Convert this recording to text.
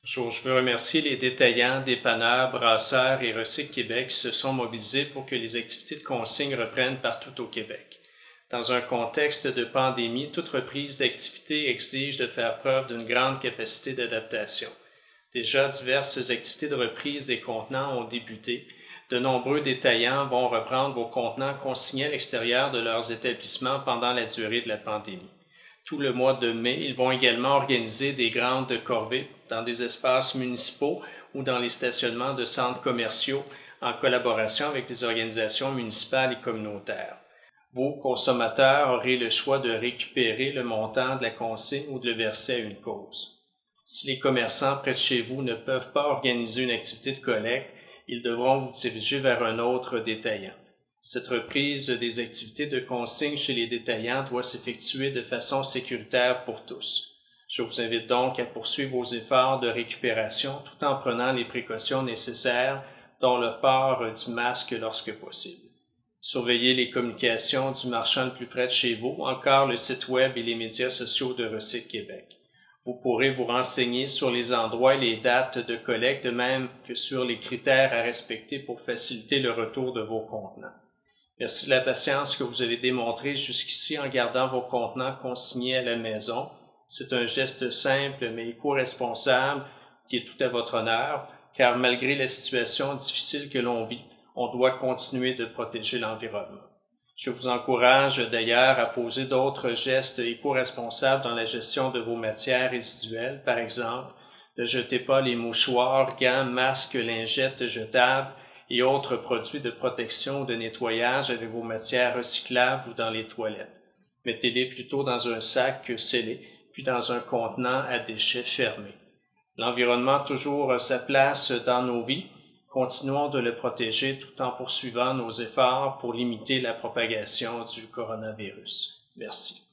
Je veux remercier les détaillants, dépanneurs, brasseurs et Recycle Québec qui se sont mobilisés pour que les activités de consigne reprennent partout au Québec. Dans un contexte de pandémie, toute reprise d'activité exige de faire preuve d'une grande capacité d'adaptation. Déjà, diverses activités de reprise des contenants ont débuté. De nombreux détaillants vont reprendre vos contenants consignés à l'extérieur de leurs établissements pendant la durée de la pandémie. Tout le mois de mai, ils vont également organiser des grandes corvées dans des espaces municipaux ou dans les stationnements de centres commerciaux en collaboration avec des organisations municipales et communautaires. Vous, consommateurs, aurez le choix de récupérer le montant de la consigne ou de le verser à une cause. Si les commerçants près de chez vous ne peuvent pas organiser une activité de collecte, ils devront vous diriger vers un autre détaillant. Cette reprise des activités de consigne chez les détaillants doit s'effectuer de façon sécuritaire pour tous. Je vous invite donc à poursuivre vos efforts de récupération tout en prenant les précautions nécessaires, dont le port du masque lorsque possible. Surveillez les communications du marchand le plus près de chez vous, encore le site web et les médias sociaux de Recycle Québec. Vous pourrez vous renseigner sur les endroits et les dates de collecte, de même que sur les critères à respecter pour faciliter le retour de vos contenants. Merci de la patience que vous avez démontrée jusqu'ici en gardant vos contenants consignés à la maison. C'est un geste simple mais éco-responsable qui est tout à votre honneur, car malgré la situation difficile que l'on vit, on doit continuer de protéger l'environnement. Je vous encourage d'ailleurs à poser d'autres gestes éco-responsables dans la gestion de vos matières résiduelles, par exemple, ne jetez pas les mouchoirs, gants, masques, lingettes jetables et autres produits de protection ou de nettoyage avec vos matières recyclables ou dans les toilettes. Mettez-les plutôt dans un sac scellé, puis dans un contenant à déchets fermé. L'environnement a toujours sa place dans nos vies. Continuons de le protéger tout en poursuivant nos efforts pour limiter la propagation du coronavirus. Merci.